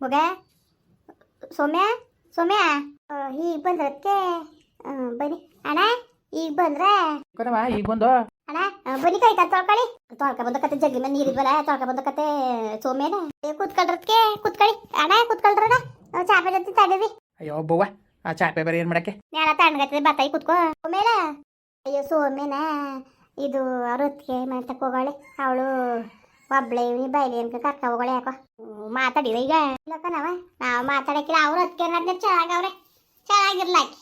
ಹೋಗ ಸೌಮ್ಯ ಸೌಮ್ಯ ಈಗ ಬಂದ್ರಕ್ಕೆ ಬನ್ನಿ ಅಣ್ಣ ಈಗ ಬಂದ್ರೆ ಕಣವ ಈಗ ಬಂದು ಅಣ್ಣ ಬನ್ನಿ ಕೈ ತೊಳ್ಕೊಳ್ಳಿ ಬಂದ ಕತೆ ಜಗ್ಗಿ ಮೇಲೆ ನೀರಿದ್ವಲ್ಲ ಬಂದ ಕತೆ ಸೌಮ್ಯನ ಕೂತ್ಕೊಳ್ರದ್ಕೆ ಕೂತ್ಕೊಳ್ಳಿ ಅಣ್ಣ ಕೂತ್ಕೊಳ್ರಣ್ಣ ಚಾಪೆ ಜೊತೆ ತಡೀರಿ ಅಯ್ಯೋ ಬವ್ವ ಆ ಚಾಪೆ ಬೇರೆ ಏನು ಮಾಡಕ್ಕೆ ನೆಲ ತಣ್ಣಗತ್ತದೆ ಬತ್ತಾಯಿ ಕೂತ್ಕೋ ಸೌಮ್ಯನ ಅಯ್ಯೋ ಸೌಮ್ಯನ ಇದು ರೊತ್ತಿಗೆ ಮಾಡ್ತಕ್ಕೆ ಹೋಗೋಳೆ ಅವಳು ಒಬ್ಳೆ ಇವನಿ ಬೈಲಿ ಅನ್ಕ ಕರ್ಕ ಹೋಗೋಳೆ ಯಾಕೋ ಮಾತಾಡಿರ ಈಗ ಇಲ್ಲಕ್ಕನವ ನಾವು ಮಾತಾಡಕ್ಕಿಲ್ಲ ಅವ್ರು ಅದಕ್ಕೆ ಚೆನ್ನಾಗವ್ರೆ ಚೆನ್ನಾಗಿರ್ಲಾಕಿ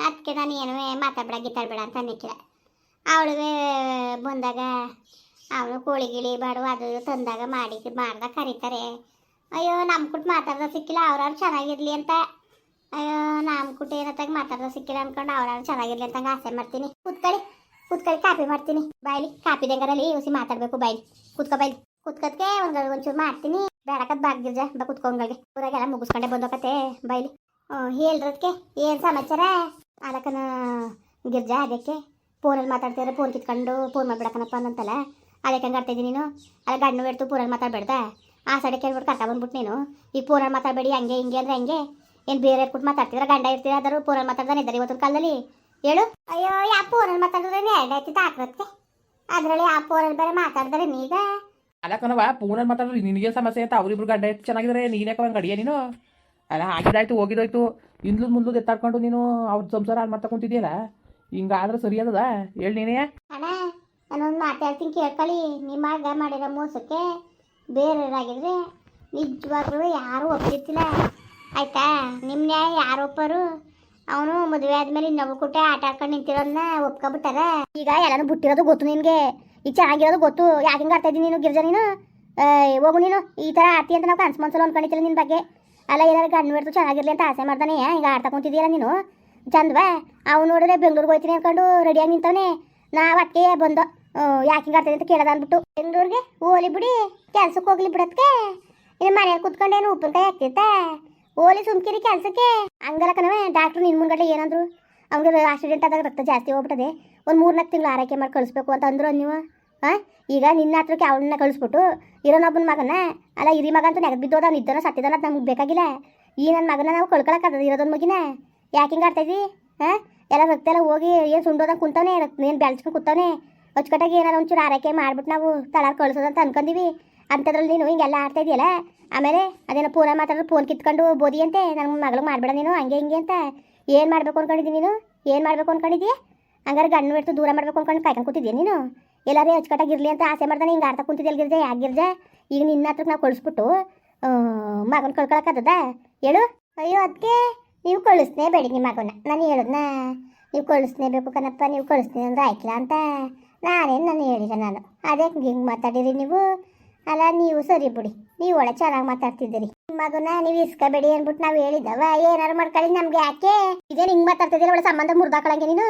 ಅದಕ್ಕೆ ನಾನು ಏನು ಮಾತಾಡ್ಬೇಡ ಗಿತ್ತಾಡ್ಬೇಡ ಅಂತ ಅನ್ನಕ್ಕಿಲ್ಲ ಅವಳಿಗೆ ಬಂದಾಗ ಅವಳು ಕೋಳಿ ಗಿಳಿ ಬಾಡು ಅದು ತಂದಾಗ ಮಾಡ್ದಾಗ ಕರೀತಾರೆ ಅಯ್ಯೋ ನಮ್ಮ ಕುಟ್ ಮಾತಾಡ್ದ ಸಿಕ್ಕಿಲ್ಲ ಅವ್ರವ್ರು ಚೆನ್ನಾಗಿರ್ಲಿ ಅಂತ ಅಯ್ಯೋ ನಮ್ಮ ಕುಟ್ ಏನತ್ತಾಗ ಮಾತಾಡ್ದ ಸಿಕ್ಕಿಲ್ಲ ಅನ್ಕೊಂಡು ಅವ್ರವ್ರು ಚೆನ್ನಾಗಿರ್ಲಿ ಅಂತ ಆಸೆ ಮಾಡ್ತೀನಿ ಕೂತ್ಕೊಳ್ಳಿ ಕಾಪಿ ಮಾಡ್ತೀನಿ ಬಾಯ್ಲಿ ಕಾಪಿ ದಂಗರಲ್ಲಿ ಹುಸಿ ಮಾತಾಡ್ಬೇಕು ಬಾಯ್ಲಿ ಬೈಲಿ ಕೂತ್ಕೋದಕ್ಕೆ ಒಂಚೂರು ಮಾಡ್ತೀನಿ ಬೇಡಕದ್ ಬಾಗ್ಗಿರ್ಜ ಬಾ ಕುತ್ಕೊಂಗಳಿಗೆ ಊರಾಗೆಲ್ಲ ಮುಗಿಸ್ಕೊಂಡೆ ಬಂದೋಕತ್ತೆ ಬೈಲಿ ಹೇಳ್ರದಕ್ಕೆ ಏನು ಸಮಾಚಾರ ಅದಕ್ಕನ ಗಿರ್ಜಾ ಅದಕ್ಕೆ ಫೋನಲ್ಲಿ ಮಾತಾಡ್ತಿದ್ರೆ ಫೋನ್ ಕಿತ್ಕೊಂಡು ಫೋನ್ ಮಾಡ್ಬಿಡಕನಪ್ಪ ಅಂತಲ್ಲ ಅದಕ್ಕೆ ಹಂಗೆ ಆಡ್ತಾಯಿದ್ದೀನಿ ನೀನು ಅಲ್ಲ ಗಣ್ಣು ಬಿಡ್ತು ಫೋನಲ್ಲಿ ಮಾತಾಡ್ಬೇಡ್ದ ಆ ಸೈಡೆ ಕೇಳ್ಬಿಟ್ಟು ಕರ್ಕ ಬಂದ್ಬಿಟ್ಟು ನೀನು ಈಗ ಫೋನಲ್ಲಿ ಮಾತಾಡಬೇಡಿ ಹಂಗೆ ಹಿಂಗೆ ಅಂದರೆ ಹಂಗೆ ಏನು ಬೇರೆ ಕೊಟ್ಟು ಮಾತಾಡ್ತಿದ್ರೆ ಗಂಡ ಇರ್ತೀರ ಅದಾರು ಫೋನಲ್ಲಿ ಮಾತಾಡ್ದಾನೆ ಇದ್ದಾರೆ ಇವತ್ತಿನ ಕಾಲದಲ್ಲಿ ಹೇಳು ಅಯ್ಯೋ ಯಾವ ಫೋನಲ್ಲಿ ಮಾತಾಡಿದ್ರೆ ಎರಡು ಆಯ್ತಿತ್ತು ಹಾಕ್ರದಕ್ಕೆ ಅದರಲ್ಲಿ ಆ ಫೋನಲ್ಲಿ ಬೇರೆ ಮಾತಾಡಿದ್ರೆ ನೀಗ ಅಲ್ಲ ಕಣವ ಫೋನಲ್ಲಿ ಮಾತಾಡಿದ್ರೆ ನಿನಗೆ ಸಮಸ್ಯೆ ಅಂತ ಅವ್ರಿಬ್ರು ಗಂಡ ಎತ್ತು ಚೆನ್ನಾಗಿದ್ರೆ ನೀನ್ಯಾಕ ಒಂದು ಗಡಿಯ ನೀನು ಅಲ್ಲ ಆಗಿದಾಯ್ತು ಹೋಗಿದೋಯ್ತು ಇಂದ್ಲು ಮುಂದ್ಲು ಎತ್ತಾಡ್ಕೊಂಡು ನೀನು ಅವ್ರ ಸಂಸಾರ ಹಾಳು ಮಾಡ್ತಾ ಕುಂತಿದ್ಯಲ್ಲ ಹಿಂಗಾದ್ರೆ ಸರಿ ಅದದ ಹೇಳಿ ನೀನೇ ಅಣ್ಣ ನಾನೊಂದು ಮಾತಾಡ್ತೀನಿ ಕೇಳ್ಕೊಳ್ಳಿ ನಿಮ್ಮ ಮಗ ಮಾಡಿರೋ ಮೋಸಕ್ಕೆ ಬೇರೆಯವರಾಗಿದ್ರೆ ನಿಜವಾಗ್ಲೂ ಯಾರೂ ಒಪ್ಪಿರ್ತಿಲ್ಲ ಆಯ್ತಾ ನಿಮ್ಮ ನ್ಯಾಯ ಯಾರು ಒಪ್ಪರು ಅವನು ಮದುವೆ ಆದ್ಮೇಲೆ ಇನ್ನೊಬ್ರು ಕುಟ್ಟೆ ಆಟ ಆಡ್ಕೊಂಡು ನಿಂತಿರೋದನ್ನ ಒಪ್ಕೊಬಿಟ್ಟಾರ ಈಗ ಎಲ್ಲಾನು ಬಿಟ್ಟಿರೋದು ಗೊತ್ತು ನಿನಗೆ ಈಗ ಚೆನ್ನಾಗಿರೋದು ಗೊತ್ತು ಯಾಕೆ ಹಿಂಗೆ ಆಡ್ತಾ ಇದ್ದೀನಿ ನೀನು ಗಿರ್ಜಾ ನೀನು ಹೋಗು ನೀನು ಈ ಥರ ಆಡ್ತಿ ಅಂತ ನಾವು ಕನ್ಸು ಮನ್ಸಲ್ಲ ಅಂದ್ಕೊಂಡಿದ್ದಿಲ್ಲ ನಿನ್ನ ಬಗ್ಗೆ ಅಲ್ಲ ಏನಾರು ಗಂಡು ಬಿಡ್ತು ಚೆನ್ನಾಗಿರ್ಲಿ ಅಂತ ಆಸೆ ಮಾಡ್ತಾನೆ ಈಗ ಆಡ್ತಾ ಕುಂತಿದ್ದೀರ ನೀನು ಚಂದವಾ ಅವ್ನು ನೋಡಿದ್ರೆ ಬೆಂಗ್ಳೂರಿಗೆ ಹೋಗ್ತೀನಿ ಅಂದ್ಕೊಂಡು ರೆಡಿಯಾಗಿ ನಿಂತವನೆ ನಾವು ಅದಕ್ಕೆ ಬಂದು ಯಾಕೆ ಹಿಂಗೆ ಆಡ್ತಾಯಿದೆ ಅಂತ ಕೇಳೋದು ಅಂದ್ಬಿಟ್ಟು ಬೆಂಗ್ಳೂರಿಗೆ ಹೋಲಿ ಬಿಡಿ ಕೆಲ್ಸಕ್ಕೆ ಹೋಗ್ಲಿ ಬಿಡೋದಕ್ಕೆ ಇನ್ನು ಮನೇಲಿ ಕುತ್ಕೊಂಡೇನು ಉಪ್ಪಿನಕಾಯಿ ಆಗ್ತಿತ್ತ ಹೋಲಿ ಸುಮ್ಕಿರಿ ಕೆಲಸಕ್ಕೆ ಹಂಗಲ್ಲ ಕಣವೆ ಡಾಕ್ಟ್ರು ನಿನ್ನ ಮುಂಗಡೆ ಏನಂದ್ರು ಅವ್ನಿಗೆ ಆಕ್ಸಿಡೆಂಟ್ ಆದಾಗ ರಕ್ತ ಜಾಸ್ತಿ ಹೋಗ್ಬಿಟ್ಟದೆ ಒಂದು 3-4 ತಿಂಗಳು ಆರೈಕೆ ಮಾಡಿ ಕಳಿಸ್ಬೇಕು ಅಂತ ಅಂದ್ರು ನೀವು ಹಾಂ ಈಗ ನಿನ್ನ ಹತ್ರಕ್ಕೆ ಅವಳನ್ನ ಕಳಿಸ್ಬಿಟ್ಟು ಇರೋನೊಬ್ಬನ ಮಗನ ಅಲ್ಲ ಹಿರಿ ಮಗ ಅಂತೂ ನೆಗದು ಬಿದ್ದೋದ ಅವ್ನು ಇದ್ದಾನೋ ಸತ್ತಿದಾನ ಅದು ನಮ್ಗೆ ಬೇಕಾಗಿಲ್ಲ ಈ ನನ್ನ ಮಗನ ನಾವು ಕಳ್ಕೊಳಕ್ಕದ ಇರೋದೊಂದು ಮಗಿನ ಯಾಕೆ ಹಿಂಗೆ ಆಡ್ತಾಯಿದ್ದಿ ಹಾಂ ಎಲ್ಲ ರಕ್ತ ಎಲ್ಲ ಹೋಗಿ ಏನು ಸುಂಡೋದಂಗೆ ಕುಂತವನೆ ಏನು ಬೆಳ್ಸ್ಕೊಂಡು ಕೂತವನೆ ಅಚ್ಚುಕಟ್ಟಾಗಿ ಏನಾರು ಒಂಚೂರು ಆರೈಕೆ ಮಾಡ್ಬಿಟ್ಟು ನಾವು ತಲಾರ್ ಕಳಿಸೋದಂತ ಅನ್ಕೊಂಡಿವಿ ಅಂಥದ್ರಲ್ಲಿ ನೀನು ಹಿಂಗೆಲ್ಲ ಆಡ್ತಾಯಿದ್ಯಲ್ಲ ಆಮೇಲೆ ಅದೇನೋ ಫೋನ ಮಾತಾಡಿದ್ರೆ ಫೋನ್ ಕಿತ್ಕೊಂಡು ಬೋದಿ ಅಂತೆ ನನ್ನ ಮಗಳಿಗೆ ಮಾಡಬೇಡ ನೀನು ಹಂಗೆ ಹಿಂಗೆ ಅಂತ ಏನು ಮಾಡಬೇಕು ಅಂದ್ಕೊಂಡಿದ್ದೀನಿ ನೀನು ಏನು ಮಾಡಬೇಕು ಅಂದ್ಕೊಂಡಿದ್ದೀಯ ಹಂಗಾರೆ ಗಂಡು ಬಿಟ್ಟು ದೂರ ಮಾಡಬೇಕು ಅಂದ್ಕೊಂಡು ಕಾಯ್ಕೊಂಡು ಕೂತಿದ್ದೀಯ ನೀನು ಎಲ್ಲಾರೇ ಅಚ್ಚುಕಟ್ಟಾಗಿರಲಿ ಅಂತ ಆಸೆ ಮಾಡ್ದಾನೆ ಹಿಂಗೆ ಆಡ್ತಾ ಕುಂತಿದ್ದೆ ಗಿರ್ಜೆ ಯಾಕೆ ಗಿರ್ಜೆ ಈಗ ನಿನ್ನ ಹತ್ರಕ್ಕೆ ನಾವು ಕಳಿಸ್ಬಿಟ್ಟು ಮಗನ ಕಳ್ಕೊಳಕ್ಕದ ಹೇಳು ಅಯ್ಯೋ ಅದಕ್ಕೆ ನೀವು ಕಳಿಸ್ನೇ ಬೇಡಿ ನಿಮ್ಮ ಮಗನ ನಾನು ಹೇಳೋದನ್ನ ನೀವು ಕಳಿಸ್ನೇ ಬೇಕು ಕಣಪ್ಪ ನೀವು ಕಳಿಸ್ತೀನಿ ಅಂದ್ರೆ ಆಯ್ತಲ್ಲ ಅಂತ ನಾನು ಹೇಳಿದೆ ನಾನು ಅದೇ ಹಿಂಗೆ ಮಾತಾಡಿರಿ ನೀವು ಅಲ್ಲ ನೀವು ಸರಿ ಬಿಡಿ ನೀವು ಒಳ್ಳೆ ಚೆನ್ನಾಗಿ ಮಾತಾಡ್ತಿದ್ದೀರಿ ನಿಮ್ಮ ಮಗನ ನೀವು ಇಸ್ಕೋಬೇಡಿ ಅಂದ್ಬಿಟ್ಟು ನಾವು ಹೇಳಿದವ ಏನಾರು ಮಾಡ್ಕೊಳ್ಳಿ ನಮ್ಗೆ ಯಾಕೆ ಇದೇನು ಹಿಂಗೆ ಮಾತಾಡ್ತಿದ್ದೀರಿ ಒಳ್ಳೆ ಸಂಬಂಧ ಮುರಿದಾಕೊಳ್ಳಂಗೆ ನೀನು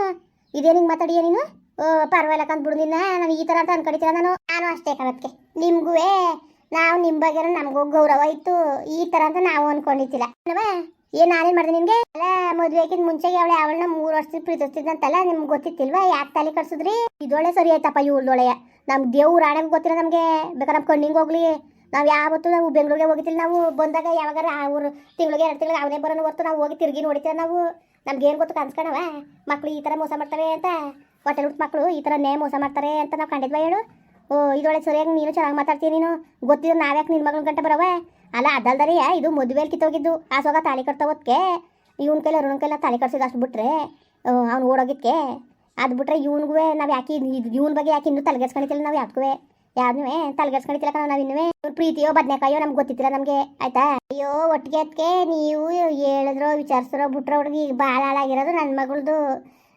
ಇದೇನು ಹಿಂಗೆ ಮಾತಾಡಿಯ ನೀನು ಪರವಾಗಿಲ್ಲ ಕಂದ್ಬಿಡು ನಿನ್ನ ನಾನು ಈ ಥರ ಅಂತ ಅನ್ಕೊಂಡಿದ್ದೀರ ನಾನು ಅಷ್ಟೇ ಕಣಕ್ಕೆ ನಿಮಗೂ ನಾವು ನಿಮ್ಮ ಬಗ್ಗೆ ನಮಗೂ ಗೌರವ ಇತ್ತು ಈ ಥರ ಅಂತ ನಾವು ಅನ್ಕೊಂಡಿದ್ದಿಲ್ಲ ಏನು ನಾನೇನು ಮಾಡಿದೆ ನಿಮಗೆ ಅಲ್ಲ ಮದುವೆಗಿಂತ ಮುಂಚೆಗೆ ಅವಳನ್ನ 3 ವರ್ಷದ ಪ್ರೀತಿಸ್ತಿದ್ದಂತಲ್ಲ ನಿಮ್ಗೆ ಗೊತ್ತಿತ್ತಿಲ್ವಾ ಯಾಕೆ ತಲೆ ಕಟ್ಸಿದ್ರಿ ಇದೊಳ್ಳೆ ಸರಿ ಆಯ್ತಪ್ಪ ಇವಳೊಳೆಯ ನಮ್ಗೆ ದೇವ್ರ ಆಣೆಗೆ ಗೊತ್ತಿಲ್ಲ ನಮಗೆ ಬೇಕಾದ್ರೆ ನಮ್ಮ ಕಣ್ಣಿಂಗೆ ಹೋಗ್ಲಿ ನಾವು ಯಾವತ್ತೂ ನಾವು ಬೆಂಗಳೂರಿಗೆ ಹೋಗಿತ್ತಿಲ್ಲ ನಾವು ಬಂದಾಗ ಯಾವಾಗಾರ ಅವ್ರು ತಿಂಗಳಿಗೆ 2 ತಿಂಗಳಿಗೆ ಅವನೇ ಬರೋನು ಹೊರ್ತು ನಾವು ಹೋಗಿ ತಿರುಗಿ ನೋಡಿತೀರ ನಾವು ನಮ್ಗೇನು ಗೊತ್ತು ಕನ್ಸ್ಕೊಳವ ಮಕ್ಕಳು ಈ ಥರ ಮೋಸ ಮಾಡ್ತಾರೆ ಅಂತ ಹೊಟ್ಟೆ ಹುಟ್ಟು ಮಕ್ಕಳು ಈ ಥರ ಮೋಸ ಮಾಡ್ತಾರೆ ಅಂತ ನಾವು ಕಂಡಿದ್ವಾ ಹೇಳು ಇದೊಳ್ಳೆ ಸರಿಯಾಗಿ ನೀನು ಚೆನ್ನಾಗಿ ಮಾತಾಡ್ತೀನಿ ನೀನು ಗೊತ್ತಿದ್ರು ನಾವ್ಯಾಕೆ ನಿನ್ನ ಮಗಳ ಗಂಟೆ ಬರವ ಅಲ್ಲ ಅದಲ್ದರಿ ಇದು ಮದುವೆಯಲ್ಲಿ ಕಿತ್ತೋಗಿದ್ದು ಆಸೋಗ ತಾಳಿ ಕಟ್ತಾ ಹೊತ್ಕೆ ಇವನ ಕೈಲ ಅರುಣ್ ಕೈಲ ತಾಳಿ ಕಟ್ಸಿದ್ದು ಅಷ್ಟು ಬಿಟ್ರೆ ಅವ್ನು ಓಡೋಗಿದ್ಕೆ ಅದು ಬಿಟ್ರೆ ಇವನಿಗೂ ನಾವು ಯಾಕೆ ಇವನ ಬಗ್ಗೆ ಯಾಕೆ ಇನ್ನೂ ತಲೆಗೆಡ್ಸ್ಕೊಂಡಿಲ್ಲ ನಾವು ಯಾಕೂ ಯಾವ್ದು ತಲೆಗೆಡ್ಸ್ಕೊಂಡಿಲ್ಲ ನಾವು ಇನ್ನೂ ಪ್ರೀತಿಯೋ ಬದನೆಕಾಯೋ ನಮ್ಗೆ ಗೊತ್ತಿತ್ತಿಲ್ಲ ನಮಗೆ ಆಯ್ತಾ ಅಯ್ಯೋ ಒಟ್ಟಿಗೆ ಅದಕ್ಕೆ ನೀವು ಹೇಳಿದ್ರೋ ವಿಚಾರಿಸಿರೋ ಬಿಟ್ರೋ ಹುಡುಗಿ ಭಾಳ ಹಾಳಾಗಿರೋದು ನನ್ನ ಮಗಳದು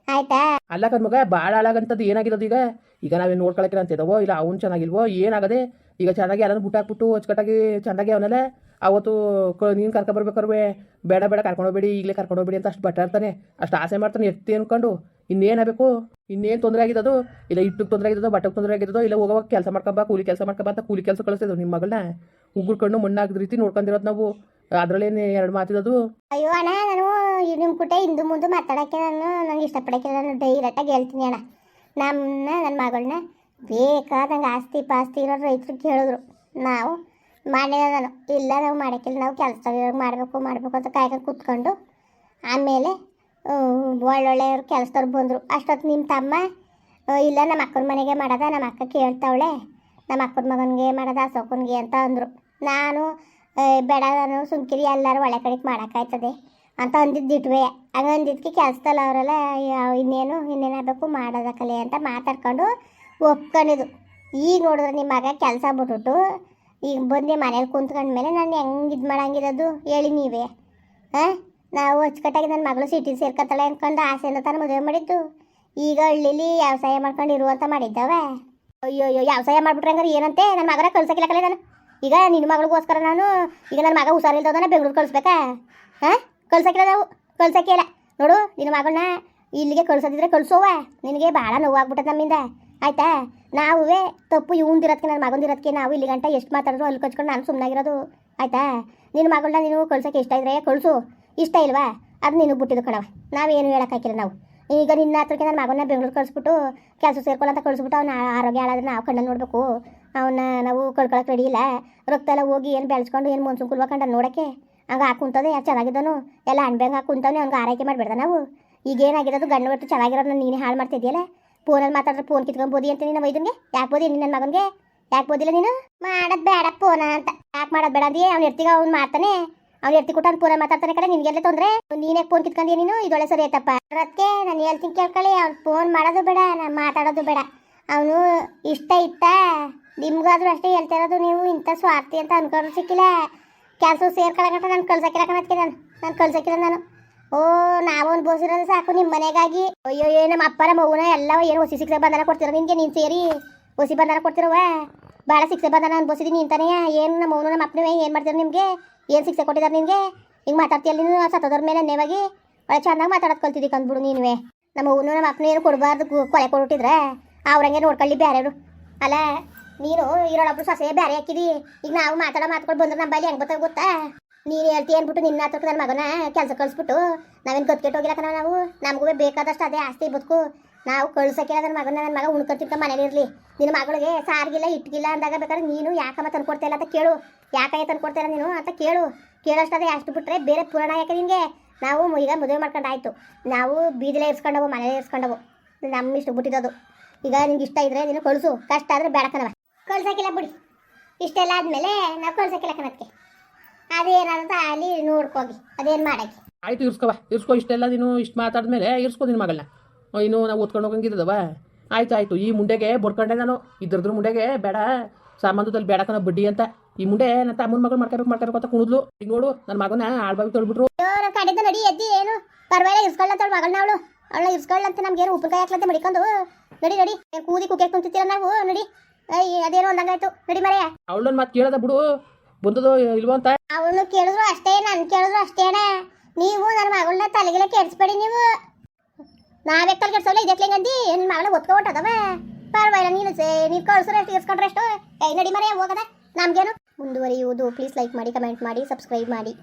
ಆಯ್ತಾ ಅಲ್ಲ ಕಣ್ಮಗ ಭಾಳ ಹಾಳಾಗಂಥದ್ದು ಏನಾಗಿರೋದು ಈಗ ನಾವೇನು ನೋಡ್ಕೊಳಕ್ಕೆ ಅಂತಿದ್ದಾವೋ ಇಲ್ಲ ಅವ್ನು ಚೆನ್ನಾಗಿಲ್ವೋ ಏನಾಗದೆ ಈಗ ಚೆನ್ನಾಗಿ ಎಲ್ಲರೂ ಬಿಟ್ಟಾಕ್ಬಿಟ್ಟು ಅಚ್ಚುಕಟ್ಟಾಗಿ ಚೆನ್ನಾಗಿ ಅವನೆಲ್ಲ ಅವತ್ತು ನೀನು ಕರ್ಕೊಬರ್ಬೇಕಾದ್ರೆ ಬೇಡ ಕರ್ಕೊಂಡೋಗ್ಬೇಡಿ ಈಗಲೇ ಕರ್ಕೊಂಡೋಗ್ಬೇಡಿ ಅಂತ ಅಷ್ಟು ಬಟ್ಟಾಡ್ತಾನೆ ಅಷ್ಟು ಆಸೆ ಮಾಡ್ತಾನೆ ಎತ್ತಿ ಅನ್ಕೊಂಡು ಇನ್ನೇನಾಗಬೇಕು ಇನ್ನೇನು ತೊಂದರೆ ಆಗಿದ್ದದು ಇಲ್ಲ ಇಟ್ಟಿಗೆ ತೊಂದರೆ ಆಗಿದ್ದೋ ಬಟ್ಟೆಗೆ ತೊಂದರೆ ಆಗಿದ್ದೋ ಇಲ್ಲ ಹೋಗೋವಾಗ ಕೆಲಸ ಮಾಡ್ಕೊಬಾ ಕೂಲಿ ಕೆಲಸ ಮಾಡ್ಕೊಬಾ ಅಂತ ಕೂಲಿ ಕೆಲಸ ಕಳಿಸ್ತಿದ್ದವು ನಿಮ್ಮ ಮಗಳನ್ನ ಉಗುಳ್ಕೊಂಡು ಮಣ್ಣಾಗಿದ ರೀತಿ ನೋಡ್ಕೊಂಡಿರೋದು ನಾವು ಅದರಲ್ಲೇನು 2 ಮಾತಿರೋದು ಅಯ್ಯೋ ಅಣ್ಣ ನಾನು ನಿಮ್ಮ ಕುಟೆ ಹಿಂದೆ ಮುಂದೆ ಮಾತಾಡೋಕ್ಕೆ ನನಗೆ ಇಷ್ಟಪಡೋಕ್ಕಿಲ್ಲ ನಾನು ಡೈರೆಕ್ಟಾಗಿ ಹೇಳ್ತೀನಿ ಅಣ್ಣ ನನ್ನ ಮಗಳನ್ನ ಬೇಕಾದಂಗೆ ಆಸ್ತಿ ಪಾಸ್ತಿ ಇರೋ ರೈತರು ಕೇಳಿದ್ರು ನಾವು ಮಾಡಿದ ನಾನು ಇಲ್ಲ ನಾವು ಮಾಡೋಕ್ಕಿಲ್ಲ ನಾವು ಕೆಲಸ ಮಾಡಬೇಕು ಅಂತ ಕಾಯ್ಕೊಂಡು ಕೂತ್ಕೊಂಡು ಆಮೇಲೆ ಒಳ್ಳೊಳ್ಳೆಯವ್ರು ಕೆಲಸದವ್ರು ಬಂದರು. ಅಷ್ಟೊತ್ತು ನಿಮ್ಮ ತಮ್ಮ ಇಲ್ಲ ನಮ್ಮ ಅಕ್ಕನ ಮನೆಗೆ ಮಾಡೋದ, ನಮ್ಮ ಅಕ್ಕ ಕೇಳ್ತಾವಳೆ, ನಮ್ಮ ಅಕ್ಕನ ಮಗನಿಗೆ ಮಾಡೋದ ಅಶೋಕನಿಗೆ ಅಂತ ಅಂದರು. ನಾನು ಬೇಡ ನಾನು ಸುಮ್ಕಿರಿ ಎಲ್ಲರೂ ಒಳ್ಳೆ ಕಡೆಗೆ ಮಾಡೋಕ್ಕಾಯ್ತದೆ ಅಂತ ಅಂದಿದ್ದಿಟ್ವೆ. ಹಂಗೆ ಅಂದಿದ್ದಕ್ಕೆ ಕೆಲಸದಲ್ಲ ಅವರೆಲ್ಲ ಇನ್ನೇನಾಗಬೇಕು ಮಾಡೋದ ಕಲೆ ಅಂತ ಮಾತಾಡ್ಕೊಂಡು ಒಪ್ಕೊಂಡಿದ್ದು. ಈಗ ನೋಡಿದ್ರೆ ನಿಮ್ಮ ಮಗ ಕೆಲಸ ಬಿಟ್ಬಿಟ್ಟು ಈಗ ಬಂದು ಮನೇಲಿ ಕುಂತ್ಕೊಂಡ್ಮೇಲೆ ನಾನು ಹೆಂಗೆ ಇದು ಮಾಡಂಗಿರೋದು ಹೇಳಿ ನೀವೇ? ನಾವು ಅಚ್ಚುಕಟ್ಟಾಗಿ ನನ್ನ ಮಗಳು ಸಿಟಿ ಸೇರ್ಕೊತಾಳೆ ಅಂದ್ಕೊಂಡು ಆಸೆಯಿಂದ ತಾನು ಮದುವೆ ಮಾಡಿದ್ದು. ಈಗ ಹಳ್ಳಿಲಿ ವ್ಯವಸಾಯ ಮಾಡ್ಕೊಂಡು ಇರುವಂತ ಮಾಡಿದ್ದಾವೆ. ಅಯ್ಯೋ ವ್ಯವಸಾಯ ಮಾಡ್ಬಿಟ್ರೆ ಹಂಗಾರೆ ಏನಂತೆ? ನನ್ನ ಮಗನ ಕಳ್ಸಕ್ಕಿಲ್ಲ ಕಲೆ ನಾನು. ಈಗ ನಿನ್ನ ಮಗಳಿಗೋಸ್ಕರ ನಾನು ಈಗ ನನ್ನ ಮಗ ಹುಷಾರಿಲ್ದವನ ಬೆಂಗಳೂರು ಕಳಿಸ್ಬೇಕಾ? ಕಳ್ಸಕ್ಕಿಲ್ಲ ನಾವು, ಕಳ್ಸಕ್ಕಿಲ್ಲ. ನೋಡು ನಿನ್ನ ಮಗಳನ್ನ ಇಲ್ಲಿಗೆ ಕಳ್ಸೋದಿದ್ರೆ ಕಳ್ಸೋವ, ನಿನಗೆ ಭಾಳ ನೋವಾಗ್ಬಿಟ್ಟದ ನಮ್ಮಿಂದ ಆಯ್ತಾ? ನಾವೇ ತಪ್ಪು ಇವಂದಿರೋದಕ್ಕೆ ನನ್ನ ಮಗಂದಿರೋದಕ್ಕೆ ನಾವು ಇಲ್ಲಿ ಗಂಟ ಎಷ್ಟು ಮಾತಾಡಿದ್ರು ಅಲ್ಲಿ ಕಚ್ಕೊಂಡು ನಾನು ಸುಮ್ಮನಾಗಿರೋದು ಆಯ್ತಾ? ನಿನ್ನ ಮಗಳನ್ನ ನೀನು ಕಳ್ಸೋಕ್ಕೆ ಇಷ್ಟ ಇದ್ರೆ ಕಳಿಸು, ಇಷ್ಟ ಇಲ್ವಾ ಅದು ನೀನು ಬಿಟ್ಟಿದ್ದು ಕಣವ, ನಾವೇನು ಹೇಳೋಕ್ಕಾಗಿಲ್ಲ ನಾವು. ಈಗ ನಿನ್ನ ಹತ್ರಕ್ಕೆ ನನ್ನ ಮಗನ ಬೆಂಗಳೂರು ಕಳಿಸ್ಬಿಟ್ಟು ಕೆಲಸ ಸೇರ್ಕೊಳ್ಳೋ ಅಂತ ಕಳಿಸ್ಬಿಟ್ಟು ಅವ್ನ ಆರೋಗ್ಯ ಹಾಳಾದ್ರೆ ನಾವು ಕಣ್ಣನ್ನು ನೋಡಬೇಕು. ಅವನ್ನ ನಾವು ಕಳ್ಕೊಳಕ್ಕೆ ರೆಡಿ ಇಲ್ಲ. ರಕ್ತ ಎಲ್ಲ ಹೋಗಿ ಏನು ಬೆಳೆಸ್ಕೊಂಡು ಏನು ಮನ್ಸು ಕುಲ್ಬೇಕಂಡ ನೋಡೋಕ್ಕೆ ಹಂಗೆ ಹಾಕುಂತದೆ. ಯಾರು ಚೆನ್ನಾಗಿದ್ದನು ಎಲ್ಲ ಅಣ್ಬೆಂಗೆ ಹಾಕುಂತವನೆ, ಅವ್ನಿಗೆ ಆರೈಕೆ ಮಾಡಿಬಿಡ್ದ ನಾವು. ಈಗೇನಾಗಿರೋದು ಗಂಡು ಬಿಟ್ಟು ಚೆನ್ನಾಗಿರೋದು ನೀನೇ ಹಾಳು ಮಾಡ್ತಿದ್ಯಲ್ಲ. ಫೋನಲ್ಲಿ ಮಾತಾಡಿದ್ರೆ ಫೋನ್ ಕಿತ್ಕೊಂಬೋದಿ ಅಂತ ನೀನು ವೈದ್ಯನಿಗೆ ಯಾಕೆ ಬೋದಿ? ನನ್ನ ಮಗನಿಗೆ ಯಾಕೆ ಬೋದಿಲ್ಲ ನೀನು? ಮಾಡೋದು ಬೇಡ ಫೋನ ಅಂತ ಯಾಕೆ ಮಾಡೋದು ಬೇಡ ಅಂದಿಯೇ? ಅವ್ನು ಎರ್ತಿಗ ಅವ್ನು ಮಾಡ್ತಾನೆ, ಅವ್ನು ಎರ್ತಿ ಕೊಟ್ಟು ಅವ್ನು ಫೋನಲ್ಲಿ ಮಾತಾಡ್ತಾನೆ ಕಡೆ ನಿನಗೆಲ್ಲ ತೊಂದರೆ. ನೀನೇ ಫೋನ್ ಕಿತ್ಕೊಂಡಿ ನೀನು, ಇದೊಳ್ಳೆ ಸರಿ ಆಯ್ತಪ್ಪ. ಅದಕ್ಕೆ ನಾನು ಹೇಳ್ತೀನಿ ಕೇಳ್ಕೊಳ್ಳಿ, ಅವ್ನು ಫೋನ್ ಮಾಡೋದು ಬೇಡ, ನಾನು ಮಾತಾಡೋದು ಬೇಡ. ಅವನು ಇಷ್ಟ ಇತ್ತ ನಿಮ್ಗಾದ್ರೂ ಅಷ್ಟೇ ಹೇಳ್ತಾ ಇರೋದು. ನೀವು ಇಂಥ ಸ್ವಾರ್ಥಿ ಅಂತ ಅನ್ಕೊಂಡು ಸಿಕ್ಕಿಲ್ಲ. ಕೆಲಸ ಸೇರ್ಕೊಳಕಂತ ನಾನು ಕಳ್ಸಕ್ಕಿಲ್ಲ ಕಣಕ್ಕೆ, ನಾನು ಕಳ್ಸಕ್ಕಿಲ್ಲ ನಾನು. ಓ ನಾವು ಅನ್ಬೋಸಿರೋದು ಸಾಕು ನಿಮ್ಮ ಮನೆಗಾಗಿ. ಅಯ್ಯೋ ನಮ್ಮ ಅಪ್ಪನ ಮಗುನ ಎಲ್ಲ ಏನು ಹೊಸಿ ಶಿಕ್ಷೆ ಬಂಧನ ಕೊಡ್ತಿರೋ ನಿನಗೆ? ನೀನು ಸೇರಿ ಹೊಸಿ ಬಂಧನ ಕೊಡ್ತಿರವ? ಭಾಳ ಶಿಕ್ಷೆ ಬಂಧನ ಅನ್ಬೋಸಿದ್ದೀನಿ ನಿಂತಾನೆ. ಏನು ನಮ್ಮ ಮೌನ ನಮ್ಮ ಅಪ್ಪನೇ ಏನು ಮಾಡ್ತೀರ? ನಿಮಗೆ ಏನು ಶಿಕ್ಷೆ ಕೊಟ್ಟಿದ್ದಾರೆ ನಿನಗೆ? ಹಿಂಗೆ ಮಾತಾಡ್ತೀಯಲ್ಲ ನೀನು ಸತ್ತೋದ್ರ ಮೇಲೆ ನೇವಾಗಿ ಒಳ್ಳೆ ಚೆನ್ನಾಗಿ ಮಾತಾಡೋದು ಕಲ್ತಿದ್ದಿ ಕಂದ್ಬಿಡು ನೀನುವೆ. ನಮ್ಮ ಮೌನ ನಮ್ಮ ಅಪ್ಪನ ಏನು ಕೊಡಬಾರ್ದು, ಕೊಲೆ ಕೊಟ್ಟಿದ್ರೆ ಅವ್ರಂಗೆ ನೋಡ್ಕೊಳ್ಳಿ ಬೇರೆಯವರು ಅಲ್ಲ. ನೀನು ಇರೋಳೊಬ್ರು ಸೊಸೆ ಬೇರೆ ಹಾಕಿದಿ. ಈಗ ನಾವು ಮಾತಾಡ್ಕೊಂಡು ಬಂದ್ರೆ ನಮ್ಮ ಬಳಿ ಹೆಂಗೆ ಬರ್ತಾವೆ ಗೊತ್ತಾ? ನೀನು ಹೇಳ್ತಿ ಅಂದ್ಬಿಟ್ಟು ನಿನ್ನ ಹತ್ರಕ್ಕೆ ನನ್ನ ಮಗನ ಕೆಲಸ ಕಳಿಸ್ಬಿಟ್ಟು ನಾವೇನು ಗತ್ಕೆಟ್ಟು ಹೋಗಿಲ್ಲ ನಾವು. ನಮಗೂ ಬೇಕಾದಷ್ಟು ಅದೇ ಆಸ್ತಿ ಬದುಕು. ನಾವು ಕಳ್ಸೋಕ್ಕಿಲ್ಲ ನನ್ನ ಮಗ ಉಣ್ಕೊತಿರ್ತ ಮನೇಲಿ ಇರಲಿ. ನಿನ್ನ ಮಗಳಿಗೆ ಸಾರಿಗಿಲ್ಲ ಇಟ್ಗಿಲ್ಲ ಅಂದಾಗ ಬೇಕಾದ್ರೆ ನೀನು ಯಾಕಮ್ಮ ತಂದ್ಕೊಡ್ತಾಯಿಲ್ಲ ಅಂತ ಕೇಳು. ಯಾಕೆ ತಂದ್ಕೊಡ್ತಾಯಿಲ್ಲ ನೀನು ಅಂತ ಕೇಳೋಷ್ಟದೇ ಅಷ್ಟು ಬಿಟ್ಟರೆ ಬೇರೆ ಪುರಾಣ ಯಾಕೆ ನಿನಗೆ? ನಾವು ಈಗ ಮದುವೆ ಮಾಡ್ಕೊಂಡಾಯ್ತು, ನಾವು ಬೀದಿಲೇ ಇರ್ಸ್ಕೊಂಡವು, ಮನೇಲೇ ಇರ್ಸ್ಕೊಂಡವು, ನಮ್ಮ ಇಷ್ಟು ಬಿಟ್ಟಿದ್ದದು. ಈಗ ನಿಂಗೆ ಇಷ್ಟ ಇದ್ರೆ ನೀನು ಕಳಿಸು, ಕಷ್ಟ ಆದರೆ ಬೇಡ ಕಣವ. ಕಳ್ಸೋಕ್ಕಿಲ್ಲ ಬಿಡಿ, ಇಷ್ಟೆಲ್ಲ ಆದಮೇಲೆ ನಾವು ಕಳ್ಸೋಕ್ಕಿಲ್ಲ ಕಣಕ್ಕೆ. ಅದೇನಾದಂತ ಅಲ್ಲಿ ನೋಡ್ಕೋಗಿ ಅದೇನು ಮಾಡಕ್ಕೆ. ಆಯ್ತು ಇರ್ಸ್ಕೋ ಇಷ್ಟೆಲ್ಲ ನೀನು ಇಷ್ಟು ಮಾತಾಡಿದ್ಮೇಲೆ ಇರ್ಸ್ಕೋ ನಿನ್ನ ಮಗಳನ್ನ. ಇನ್ನು ನಾವು ಓದ್ಕೊಂಡು ಹೋಗಂಗಿದ್ದವ. ಆಯ್ತು ಈ ಮುಂಡೆಗೆ ಬಡ್ಕೊಂಡೆ ನಾನು. ಇದ್ರದ್ರ ಮುಂಡೆಗೆ ಬೇಡ ಸಾಮಾನ್ಯದಲ್ಲಿ ಬೇಡ ಕಣ ಬಡ್ಡಿ ಅಂತ. ಈ ಮುಂಡೆ ನನ್ನ ತಮ್ಮನ ಮಗಳು ಮಾಡ್ಕೋಬೇಕು ಅಂತ ಕುಣಿದ್ಲು. ಈಗ ನೋಡು ನನ್ನ ಮಗನ ಆಳ್ಬಾಗಿ ತೊಳ್ಬಿಟ್ರು. ಕಡೆದ ನಡಿ ಎದ್ದಿ ಏನು ಪರವಾಗಿಲ್ಲ ಇರ್ಸ್ಕೊಳ್ಳಂತ ಮಗಳನ್ನ ಅವಳ ಇರ್ಸ್ಕೊಳ್ಳಂತ ನಮ್ಗೇನು ಉಪ್ಪಿನಕಾಯಿ ಹಾಕ್ಲಂತೆ ಮಡಿಕೊಂಡು ನಡಿ ಕೂದಿ ಕುಕ್ಕೆ ಕುಂತಿರ್ತೀರ ನಾವು. ನಡಿ ಅದೇನೋ ಅಂದಂಗಾಯ್ತು, ನಡಿ ಮರೆಯ. ಅವಳನ್ನ ಮತ್ತೆ ಕೇಳದ ಬಿಡು, ಬಂದದು ಇಲ್ವೋ ಅಂತ. ಅವಳು ಕೇಳಿದ್ರು ಅಷ್ಟೇ, ನಾನು ಕೇಳಿದ್ರು ಅಷ್ಟೇನ. ನೀವು ನನ್ನ ಮಗಳನ್ನ ತಲೆಗೆಲ್ಲ ಕೆಡಿಸ್ಬೇಡಿ ನೀವು. ನಾವೇ ತಲೆ ಕೆಡ್ಸೋಲ್ಲ ಇದಕ್ಲೆಂಗಂದಿ ನನ್ನ ಮಗಳನ್ನ ಒತ್ಕೊಟ್ಟದವ. ಪರವಾಗಿಲ್ಲ ನೀನು ಕಳ್ಸೋರು ಎಷ್ಟು ಇರ್ಸ್ಕೊಂಡ್ರೆ ಎಷ್ಟು. ನಡಿ ಮರೆಯ ಹೋಗದ ನಮ್ಗೇನು. ಮುಂದುವರಿಯುವುದು ಪ್ಲೀಸ್ ಲೈಕ್ ಮಾಡಿ, ಕಮೆಂಟ್ ಮಾಡಿ, ಸಬ್ಸ್ಕ್ರೈಬ್ ಮಾಡಿ.